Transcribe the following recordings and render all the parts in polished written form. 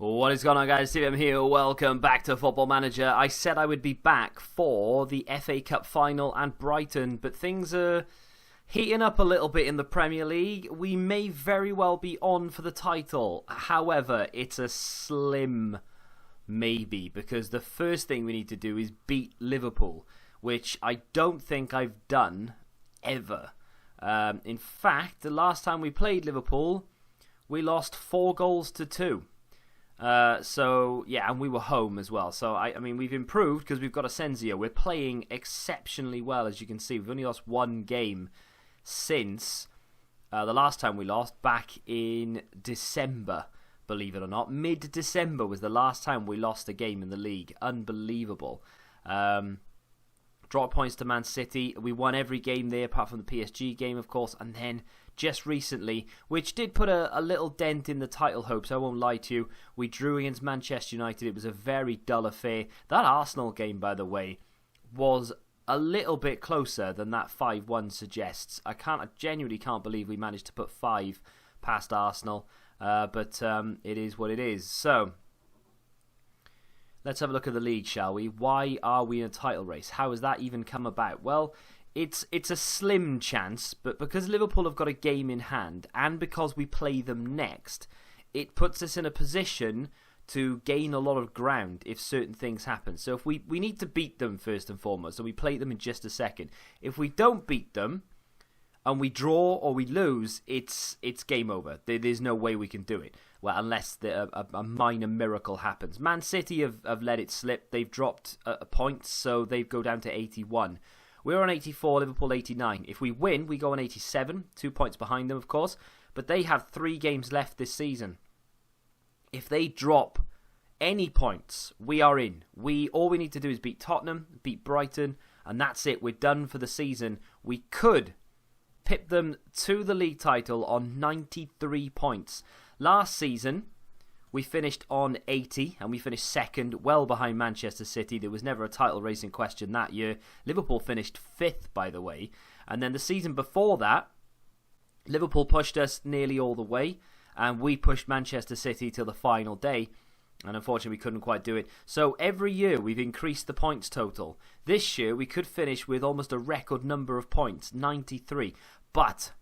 What is going on, guys? Steve here. Welcome back to Football Manager. I said I would be back for the FA Cup final and Brighton, but things are heating up a little bit in the Premier League. We may very well be on for the title. However, it's a slim maybe, because the first thing we need to do is beat Liverpool, which I don't think I've done ever. In fact, the last time we played Liverpool, we lost 4-2. So, yeah, and we were home as well. So, I mean, we've improved because we've got Asensio. We're playing exceptionally well, as you can see. We've only lost one game since the last time we lost, back in December, believe it or not. Mid-December was the last time we lost a game in the league. Unbelievable. Dropped points to Man City. We won every game there, apart from the PSG game, of course, and then just recently, which did put a little dent in the title hopes, I won't lie to you, we drew against Manchester United. It was a very dull affair. That Arsenal game, by the way, was a little bit closer than that 5-1 suggests. I genuinely can't believe we managed to put 5 past Arsenal, but it is what it is. So, let's have a look at the league, shall we? Why are we in a title race? How has that even come about? Well, it's a slim chance, but because Liverpool have got a game in hand, and because we play them next, it puts us in a position to gain a lot of ground if certain things happen. So if we need to beat them first and foremost, so we play them in just a second. If we don't beat them, and we draw or we lose, it's game over. There's no way we can do it. Well, unless a minor miracle happens. Man City have let it slip. They've dropped a point, so they go down to 81. We're on 84, Liverpool 89. If we win, we go on 87, 2 points behind them, of course. But they have 3 games left this season. If they drop any points, we are in. All we need to do is beat Tottenham, beat Brighton, and that's it. We're done for the season. We could pip them to the league title on 93 points. Last season, we finished on 80, and we finished second, well behind Manchester City. There was never a title race in question that year. Liverpool finished 5th, by the way. And then the season before that, Liverpool pushed us nearly all the way, and we pushed Manchester City till the final day. And unfortunately, we couldn't quite do it. So every year, we've increased the points total. This year, we could finish with almost a record number of points, 93. But,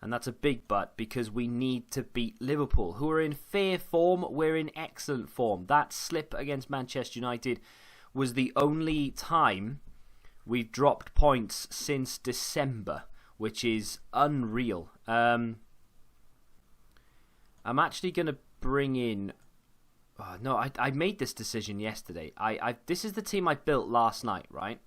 and that's a big but, because we need to beat Liverpool, who are in fair form. We're in excellent form. That slip against Manchester United was the only time we've dropped points since December, which is unreal. I'm actually going to bring in... Oh, no, I made this decision yesterday. This is the team I built last night, right?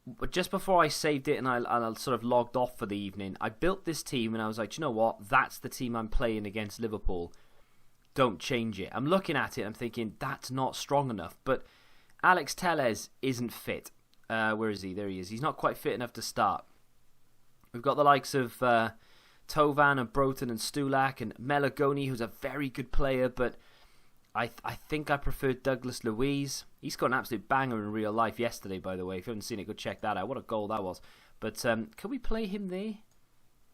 But just before I saved it and I sort of logged off for the evening, I built this team and I was like, you know what? That's the team I'm playing against Liverpool. Don't change it. I'm looking at it and I'm thinking, that's not strong enough. But Alex Telles isn't fit. Where is he? There he is. He's not quite fit enough to start. We've got the likes of Tovan and Broughton and Stulak and Melagoni, who's a very good player, but I think I prefer Douglas Luiz. He scored an absolute banger in real life yesterday, by the way. If you haven't seen it, go check that out. What a goal that was. But can we play him there?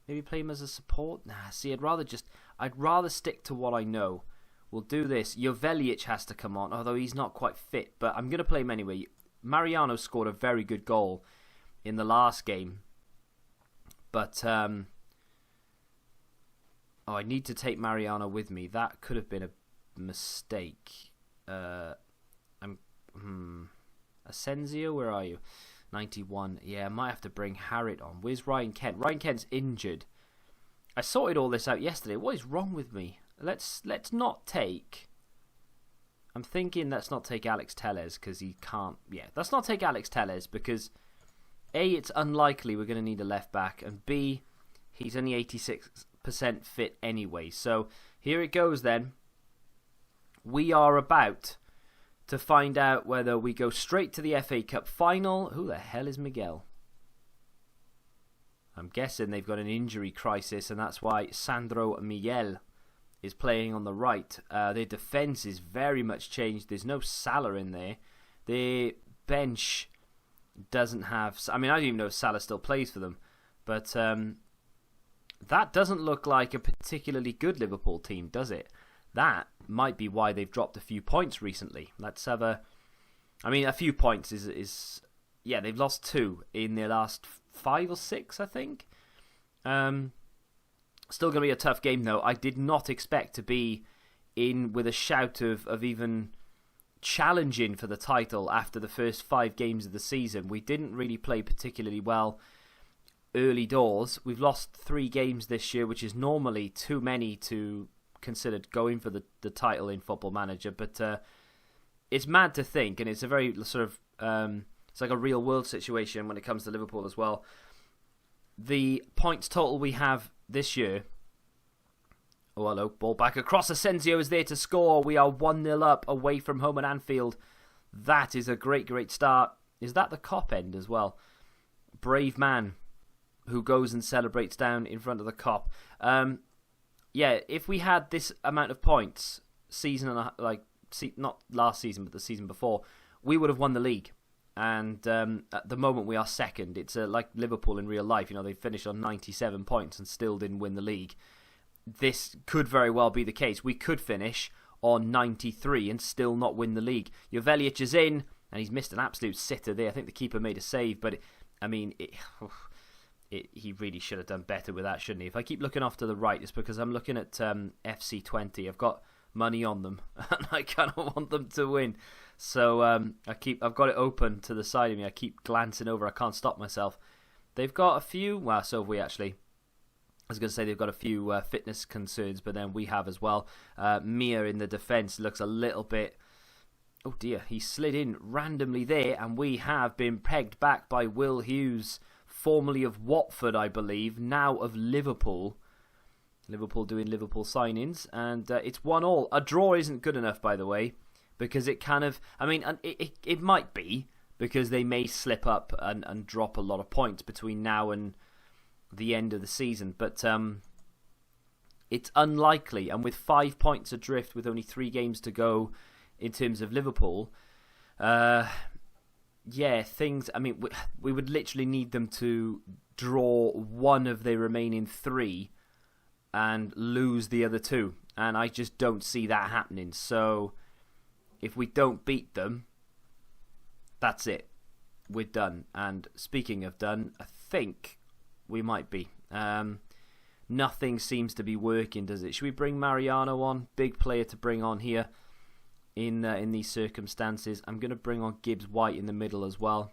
Maybe play him as a support? Nah, see, I'd rather stick to what I know. We'll do this. Jovelic has to come on, although he's not quite fit. But I'm going to play him anyway. Mariano scored a very good goal in the last game. But, I need to take Mariano with me. That could have been a mistake. Asensio, where are you? 91. Yeah, I might have to bring Harrit on. Where's Ryan Kent? Ryan Kent's injured. I sorted all this out yesterday. What is wrong with me? Let's not take... I'm thinking let's not take Alex Telles because he can't... Yeah, let's not take Alex Telles because A, it's unlikely we're going to need a left back, and B, he's only 86% fit anyway. So here it goes then. We are about to find out whether we go straight to the FA Cup final. Who the hell is Miguel? I'm guessing they've got an injury crisis, and that's why Sandro Miguel is playing on the right. Their defence is very much changed. There's no Salah in there. Their bench doesn't have... I mean, I don't even know if Salah still plays for them. But that doesn't look like a particularly good Liverpool team, does it? that might be why they've dropped a few points recently. Let's have a few points is they've lost 2 in their last 5 or 6, I think. Still going to be a tough game, though. I did not expect to be in with a shout of even challenging for the title after the first 5 games of the season. We didn't really play particularly well early doors. We've lost 3 games this year, which is normally too many to consider going for the title in Football Manager. But it's mad to think, and it's a very sort of it's like a real world situation when it comes to Liverpool as well. The points total we have this year. Oh, hello. Ball back across. Asensio is there to score. We are 1-0 up away from home at Anfield. That is a great, great start. Is that the Kop end as well? Brave man who goes and celebrates down in front of the Kop. If we had this amount of points, not last season, but the season before, we would have won the league. And at the moment we are second. It's like Liverpool in real life. They finished on 97 points and still didn't win the league. This could very well be the case. We could finish on 93 and still not win the league. Jovelic is in, and he's missed an absolute sitter there. I think the keeper made a save, but he really should have done better with that, shouldn't he? If I keep looking off to the right, it's because I'm looking at FC20. I've got money on them, and I kind of want them to win. So I've got it open to the side of me. I keep glancing over. I can't stop myself. They've got a few. Well, so have we actually. I was going to say they've got a few fitness concerns, but then we have as well. Mia in the defence looks a little bit... Oh dear, he slid in randomly there, and we have been pegged back by Will Hughes, formerly of Watford, I believe, now of Liverpool. Liverpool doing Liverpool signings, and it's 1-1. A draw isn't good enough, by the way, because it kind of... it might be, because they may slip up and drop a lot of points between now and the end of the season, but it's unlikely. And with 5 points adrift, with only 3 games to go in terms of Liverpool, things... we would literally need them to draw one of their remaining 3 and lose the other 2, and I just don't see that happening. So if we don't beat them, that's it. We're done. And speaking of done, I think we might be. Nothing seems to be working, does it? Should we bring Mariano on? Big player to bring on here in these circumstances. I'm going to bring on Gibbs White in the middle as well.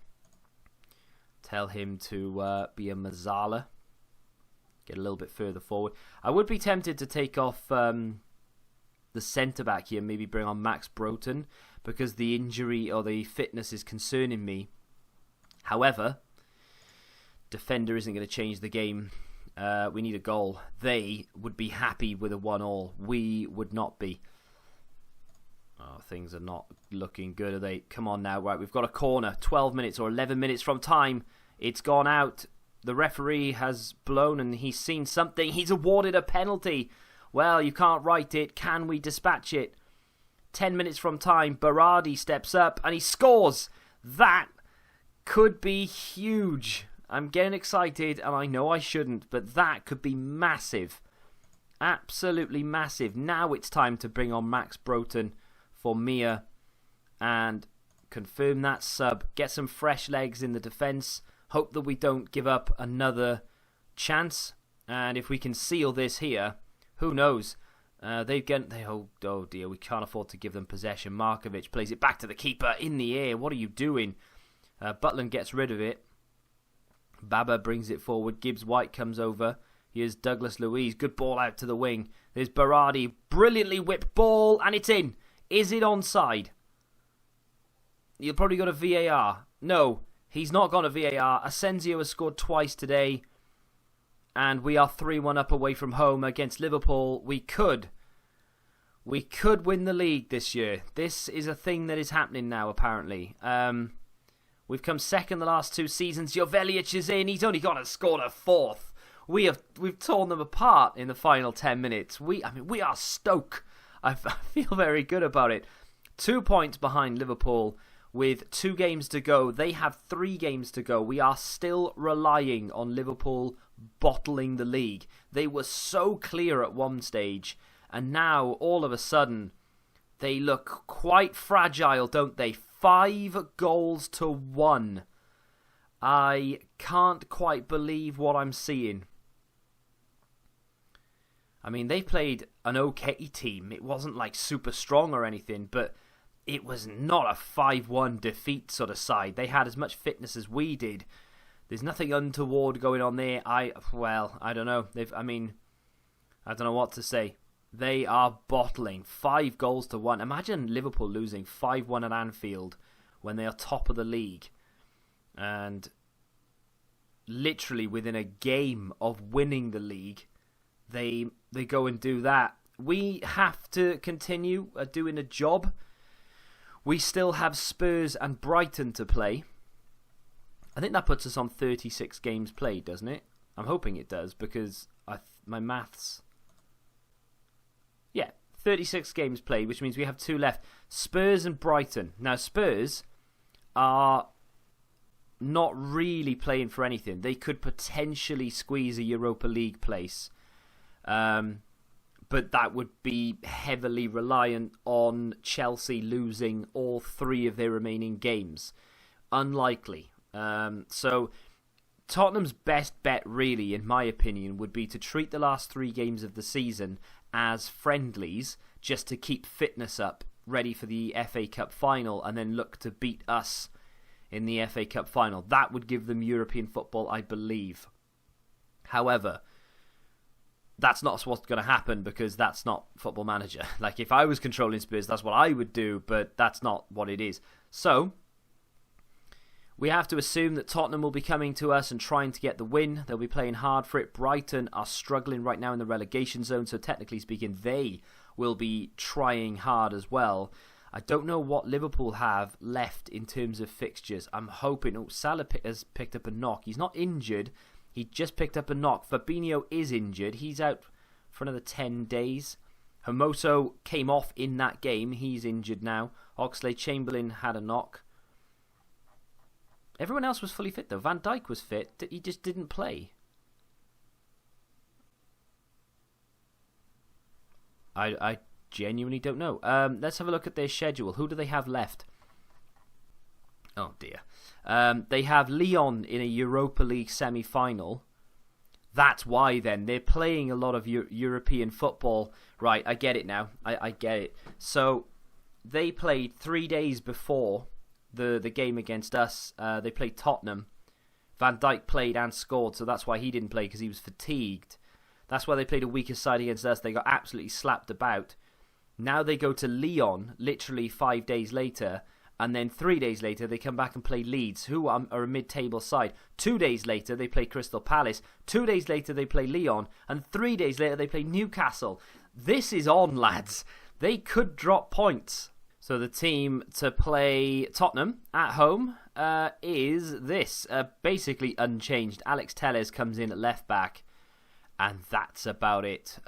Tell him to be a Mazzala. Get a little bit further forward. I would be tempted to take off the centre-back here, maybe bring on Max Broughton, because the injury or the fitness is concerning me. However, defender isn't going to change the game. We need a goal. They would be happy with a 1-1. We would not be. Oh, things are not looking good, are they? Come on now. Right, we've got a corner. 12 minutes or 11 minutes from time. It's gone out. The referee has blown and he's seen something. He's awarded a penalty. Well, you can't write it. Can we dispatch it? 10 minutes from time. Berardi steps up and he scores. That could be huge. I'm getting excited, and I know I shouldn't, but that could be massive. Absolutely massive. Now it's time to bring on Max Broughton for Mia and confirm that sub. Get some fresh legs in the defence. Hope that we don't give up another chance. And if we can seal this here, who knows? Oh dear, we can't afford to give them possession. Markovic plays it back to the keeper in the air. What are you doing? Butland gets rid of it. Baba brings it forward. Gibbs White comes over. Here's Douglas Luiz. Good ball out to the wing. There's Berardi. Brilliantly whipped ball. And it's in. Is it onside? You'll probably go to VAR. No, he's not gone to VAR. Asensio has scored twice today. And we are 3-1 up away from home against Liverpool. We could win the league this year. This is a thing that is happening now, apparently. We've come second the last 2 seasons. Jovelic is in. He's only got to score a 4th. We've torn them apart in the final 10 minutes. We are Stoke. I feel very good about it. 2 points behind Liverpool with 2 games to go. They have 3 games to go. We are still relying on Liverpool bottling the league. They were so clear at one stage, And now, all of a sudden, they look quite fragile, don't they? 5-1. I can't quite believe what I'm seeing. I mean, they played an okay team. It wasn't like super strong or anything, but it was not a 5-1 defeat sort of side. They had as much fitness as we did. There's nothing untoward going on there. I don't know. I don't know what to say. They are bottling 5-1. Imagine Liverpool losing 5-1 at Anfield when they are top of the league. And literally within a game of winning the league, they go and do that. We have to continue doing a job. We still have Spurs and Brighton to play. I think that puts us on 36 games played, doesn't it? I'm hoping it does, because my maths... Yeah, 36 games played, which means we have 2 left. Spurs and Brighton. Now, Spurs are not really playing for anything. They could potentially squeeze a Europa League place. But that would be heavily reliant on Chelsea losing all 3 of their remaining games. Unlikely. So Tottenham's best bet, really, in my opinion, would be to treat the last 3 games of the season as friendlies, just to keep fitness up, ready for the FA Cup final, and then look to beat us in the FA Cup final. That would give them European football, I believe. However, that's not what's going to happen, because that's not Football Manager. Like, if I was controlling Spurs, that's what I would do, but that's not what it is. So, we have to assume that Tottenham will be coming to us and trying to get the win. They'll be playing hard for it. Brighton are struggling right now in the relegation zone, so technically speaking, they will be trying hard as well. I don't know what Liverpool have left in terms of fixtures. I'm hoping... Oh, Salah has picked up a knock. He's not injured. He just picked up a knock. Fabinho is injured. He's out for another 10 days. Hermoso came off in that game. He's injured now. Oxlade-Chamberlain had a knock. Everyone else was fully fit, though. Van Dijk was fit. He just didn't play. I genuinely don't know. Let's have a look at their schedule. Who do they have left? Oh, dear. They have Lyon in a Europa League semi-final. That's why, then. They're playing a lot of European football. Right, I get it now. I get it. So, they played 3 days before the game against us. They played Tottenham. Van Dijk played and scored, so that's why he didn't play, because he was fatigued. That's why they played a weaker side against us. They got absolutely slapped about. Now they go to Lyon, literally 5 days later, and then 3 days later they come back and play Leeds, who are a mid-table side. 2 days later they play Crystal Palace. 2 days later they play Lyon, and 3 days later they play Newcastle. This is on, lads. They could drop points. So the team to play Tottenham at home is this. Basically unchanged. Alex Telles comes in at left back. And that's about it.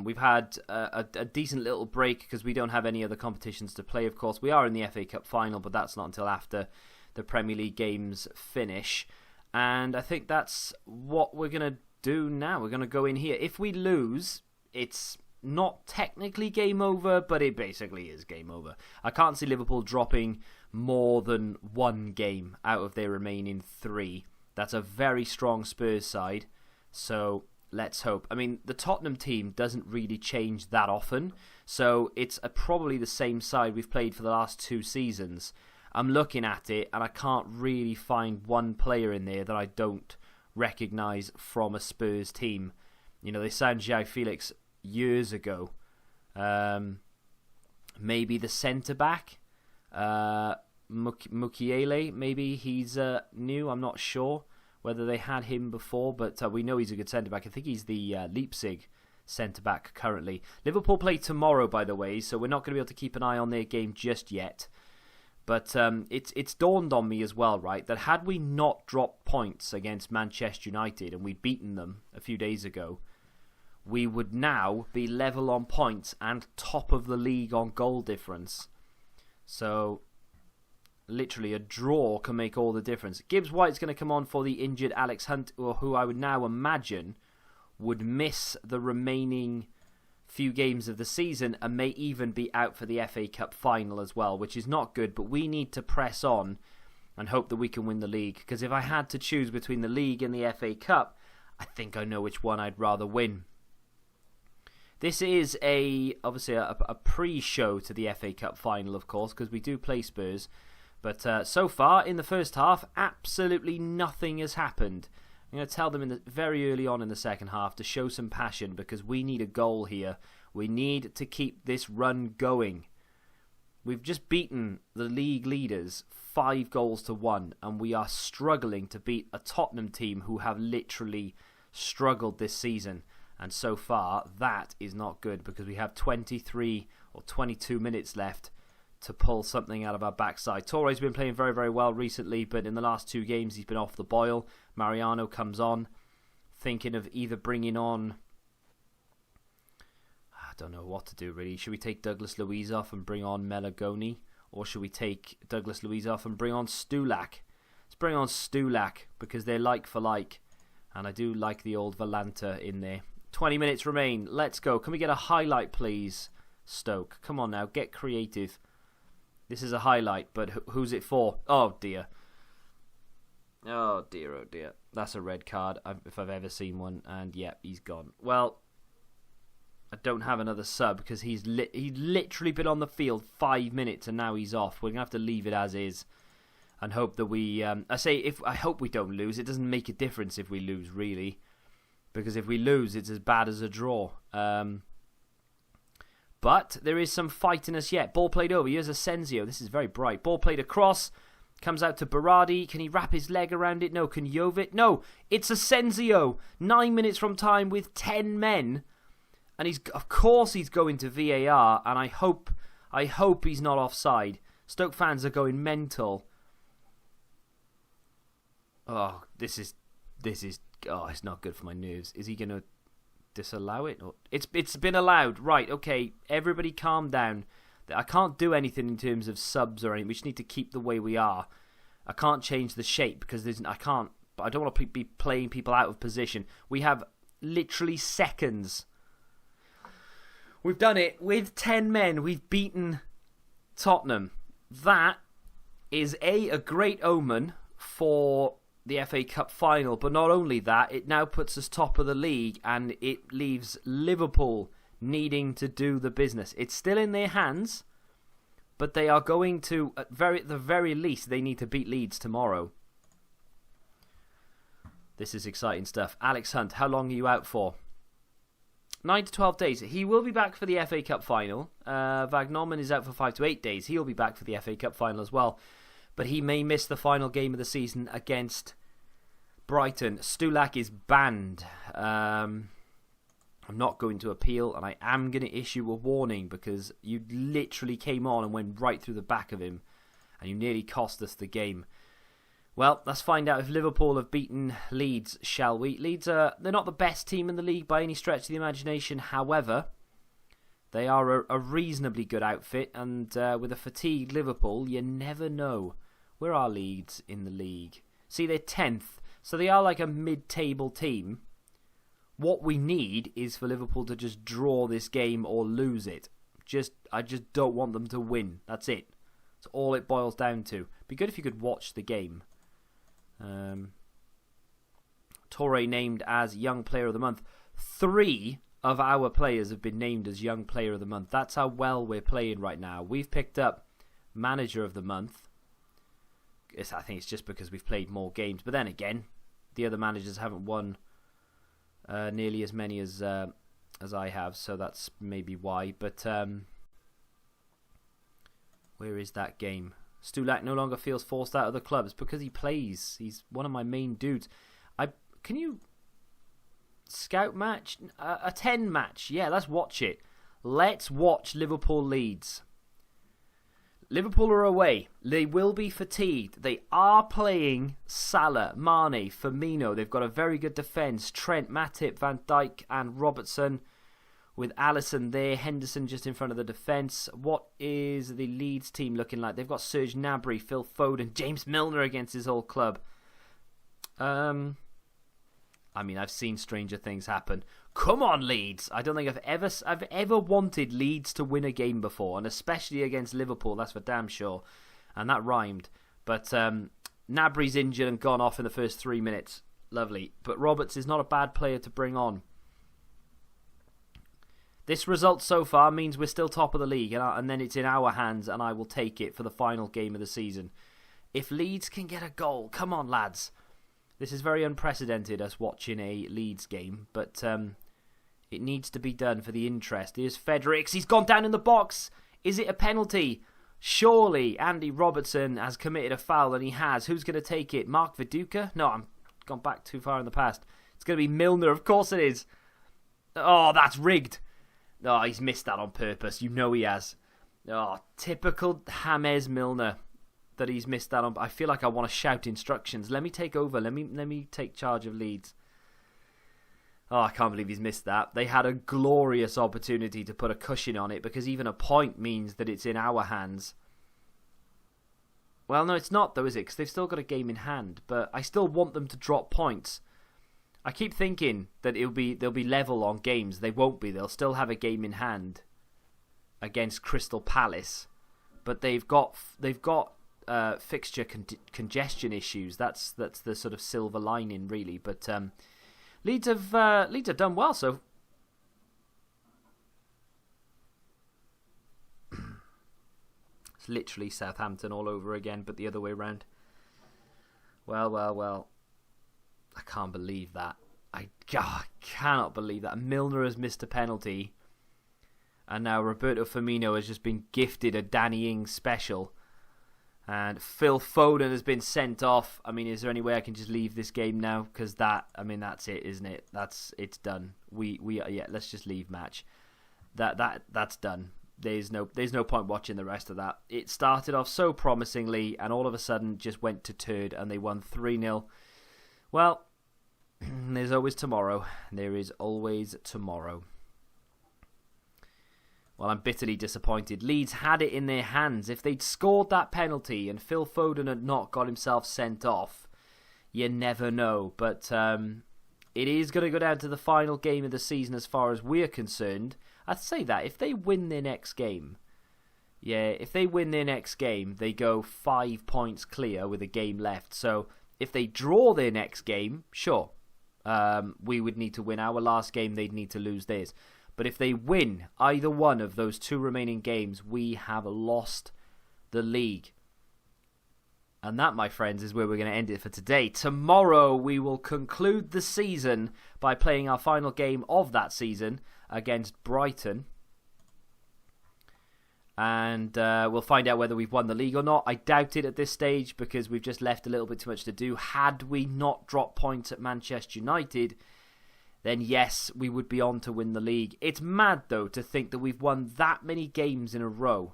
We've had a decent little break because we don't have any other competitions to play, of course. We are in the FA Cup final, but that's not until after the Premier League games finish. And I think that's what we're going to do now. We're going to go in here. If we lose, it's not technically game over, but it basically is game over. I can't see Liverpool dropping more than 1 game out of their remaining 3. That's a very strong Spurs side. So let's hope. I mean, the Tottenham team doesn't really change that often, so it's probably the same side we've played for the last 2 seasons. I'm looking at it, and I can't really find one player in there that I don't recognise from a Spurs team. You know, they signed João Felix years ago. Maybe the centre-back, Mukiele, maybe he's new, I'm not sure whether they had him before, but we know he's a good centre-back. I think he's the Leipzig centre-back currently. Liverpool play tomorrow, by the way, so we're not going to be able to keep an eye on their game just yet. But it's dawned on me as well, right, that had we not dropped points against Manchester United and we'd beaten them a few days ago, we would now be level on points and top of the league on goal difference. So literally a draw can make all the difference. Gibbs White's going to come on for the injured Alex Hunt, who I would now imagine would miss the remaining few games of the season and may even be out for the FA Cup final as well, which is not good, but we need to press on and hope that we can win the league, because if I had to choose between the league and the FA Cup, I think I know which one I'd rather win. This is obviously a pre-show to the FA Cup final, of course, because we do play Spurs, but so far in the first half, absolutely nothing has happened. I'm going to tell them very early on in the second half to show some passion, because we need a goal here. We need to keep this run going. We've just beaten the league leaders 5-1, and we are struggling to beat a Tottenham team who have literally struggled this season. And so far, that is not good, because we have 23 or 22 minutes left to pull something out of our backside. Torre's been playing very, very well recently, but in the last 2 games, he's been off the boil. Mariano comes on, thinking of either bringing on... I don't know what to do, really. Should we take Douglas Luiz off and bring on Melagoni? Or should we take Douglas Luiz off and bring on Stulak? Let's bring on Stulak, because they're like for like. And I do like the old Volanta in there. 20 minutes remain. Let's go. Can we get a highlight, please, Stoke? Come on now. Get creative. This is a highlight, but who's it for? Oh, dear. Oh, dear, oh, dear. That's a red card, if I've ever seen one. And, yeah, he's gone. Well, I don't have another sub, because he's literally been on the field 5 minutes, and now he's off. We're going to have to leave it as is and hope that we... I hope we don't lose. It doesn't make a difference if we lose, really. Because if we lose, it's as bad as a draw. But there is some fight in us yet. Ball played over. Here's Asensio. This is very bright. Ball played across. Comes out to Berardi. Can he wrap his leg around it? No. Can Jovic? No. It's Asensio. 9 minutes from time with 10 men. And of course he's going to VAR. And I hope he's not offside. Stoke fans are going mental. Oh, this is... Oh, it's not good for my nerves. Is he going to disallow it? Or... It's been allowed. Right, okay. Everybody calm down. I can't do anything in terms of subs or anything. We just need to keep the way we are. I can't change the shape because I don't want to be playing people out of position. We have literally seconds. We've done it with 10 men. We've beaten Tottenham. That is a great omen for the FA Cup final, but not only that, it now puts us top of the league, and it leaves Liverpool needing to do the business. It's still in their hands, but they are going to, at the very least, they need to beat Leeds tomorrow. This is exciting stuff. Alex Hunt, how long are you out for? 9 to 12 days. He will be back for the FA Cup final. Vagnoman is out for 5 to 8 days. He'll be back for the FA Cup final as well. But he may miss the final game of the season against Brighton. Stulak is banned. I'm not going to appeal, and I am going to issue a warning, because you literally came on and went right through the back of him, and you nearly cost us the game. Well, let's find out if Liverpool have beaten Leeds, shall we? Leeds, they're not the best team in the league by any stretch of the imagination. However, they are a reasonably good outfit, and with a fatigued Liverpool, you never know. Where are Leeds in the league? See, they're 10th, so they are like a mid-table team. What we need is for Liverpool to just draw this game or lose it. I just don't want them to win. That's it. That's all it boils down to. Be good if you could watch the game. Torre named as Young Player of the Month. 3 of our players have been named as Young Player of the Month. That's how well we're playing right now. We've picked up Manager of the Month. I think it's just because we've played more games. But then again, the other managers haven't won nearly as many as I have, so that's maybe why. But where is that game? Stulak no longer feels forced out of the club. It's because he plays. He's one of my main dudes. Can you scout match? A 10 match. Yeah, let's watch it. Let's watch Liverpool Leeds. Liverpool are away. They will be fatigued. They are playing Salah, Mane, Firmino. They've got a very good defence. Trent, Matip, Van Dijk and Robertson, with Alisson there. Henderson just in front of the defence. What is the Leeds team looking like? They've got Serge Gnabry, Phil Foden, James Milner against his old club. I mean, I've seen stranger things happen. Come on, Leeds! I don't think I've ever wanted Leeds to win a game before, and especially against Liverpool, that's for damn sure. And that rhymed. But Gnabry's injured and gone off in the first 3 minutes. Lovely. But Roberts is not a bad player to bring on. This result so far means we're still top of the league, and then it's in our hands, and I will take it for the final game of the season. If Leeds can get a goal, come on, lads. This is very unprecedented, us watching a Leeds game, but it needs to be done for the interest. Here's Fredericks. He's gone down in the box. Is it a penalty? Surely Andy Robertson has committed a foul, and he has. Who's going to take it? Mark Viduka? No, I'm gone back too far in the past. It's going to be Milner. Of course it is. Oh, that's rigged. Oh, he's missed that on purpose. You know he has. Oh, typical James Milner that he's missed that on. I feel like I want to shout instructions. Let me take over. Let me take charge of Leeds. Oh, I can't believe he's missed that. They had a glorious opportunity to put a cushion on it, because even a point means that it's in our hands. Well, no, it's not though, is it? Because they've still got a game in hand. But I still want them to drop points. I keep thinking that they'll be level on games. They won't be. They'll still have a game in hand against Crystal Palace, but they've got fixture congestion issues. That's the sort of silver lining, really. But Leeds have done well. So it's literally Southampton all over again, but the other way around. Well. I can't believe that. I cannot believe that. Milner has missed a penalty. And now Roberto Firmino has just been gifted a Danny Ings special. And Phil Foden has been sent off. I mean, is there any way I can just leave this game now? Because that's it, isn't it? It's done. Let's just leave match. That's done. There's no point watching the rest of that. It started off so promisingly, and all of a sudden just went to turd, and they won 3-0. Well, there's always tomorrow. There is always tomorrow. Well, I'm bitterly disappointed. Leeds had it in their hands. If they'd scored that penalty and Phil Foden had not got himself sent off, you never know. But it is going to go down to the final game of the season as far as we're concerned. I'd say that if they win their next game, they go 5 points clear with a game left. So if they draw their next game, sure, we would need to win our last game. They'd need to lose theirs. But if they win either one of those 2 remaining games, we have lost the league. And that, my friends, is where we're going to end it for today. Tomorrow, we will conclude the season by playing our final game of that season against Brighton. And we'll find out whether we've won the league or not. I doubt it at this stage because we've just left a little bit too much to do. Had we not dropped points at Manchester United, then yes, we would be on to win the league. It's mad, though, to think that we've won that many games in a row.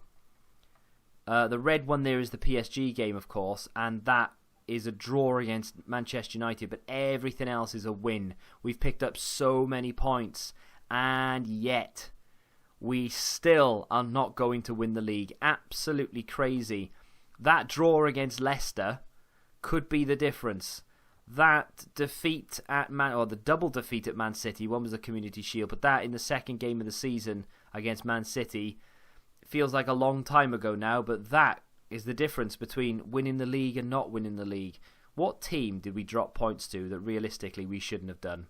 The red one there is the PSG game, of course, and that is a draw against Manchester United, but everything else is a win. We've picked up so many points, and yet we still are not going to win the league. Absolutely crazy. That draw against Leicester could be the difference. That defeat at the double defeat at Man City, one was a Community Shield, but that in the second game of the season against Man City feels like a long time ago now, but that is the difference between winning the league and not winning the league. What team did we drop points to that realistically we shouldn't have done?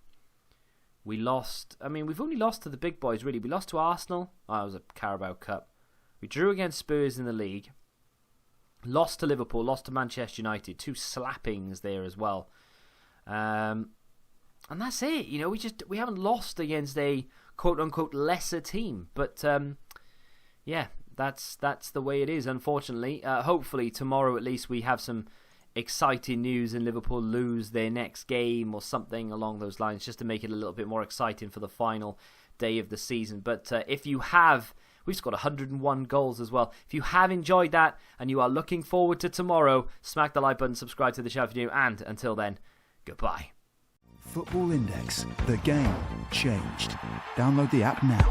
We lost. I mean, we've only lost to the big boys, really. We lost to Arsenal. Oh, it was a Carabao Cup. We drew against Spurs in the league. Lost to Liverpool. Lost to Manchester United. 2 slappings there as well. And that's it. You know, we haven't lost against a quote-unquote lesser team. But, yeah, that's the way it is, unfortunately. Hopefully, tomorrow at least we have some exciting news and Liverpool lose their next game or something along those lines, just to make it a little bit more exciting for the final day of the season. But if you have, we've scored 101 goals as well. If you have enjoyed that and you are looking forward to tomorrow, smack the like button, subscribe to the channel if you're new, and until then, goodbye. Football Index, the game changed. Download the app now.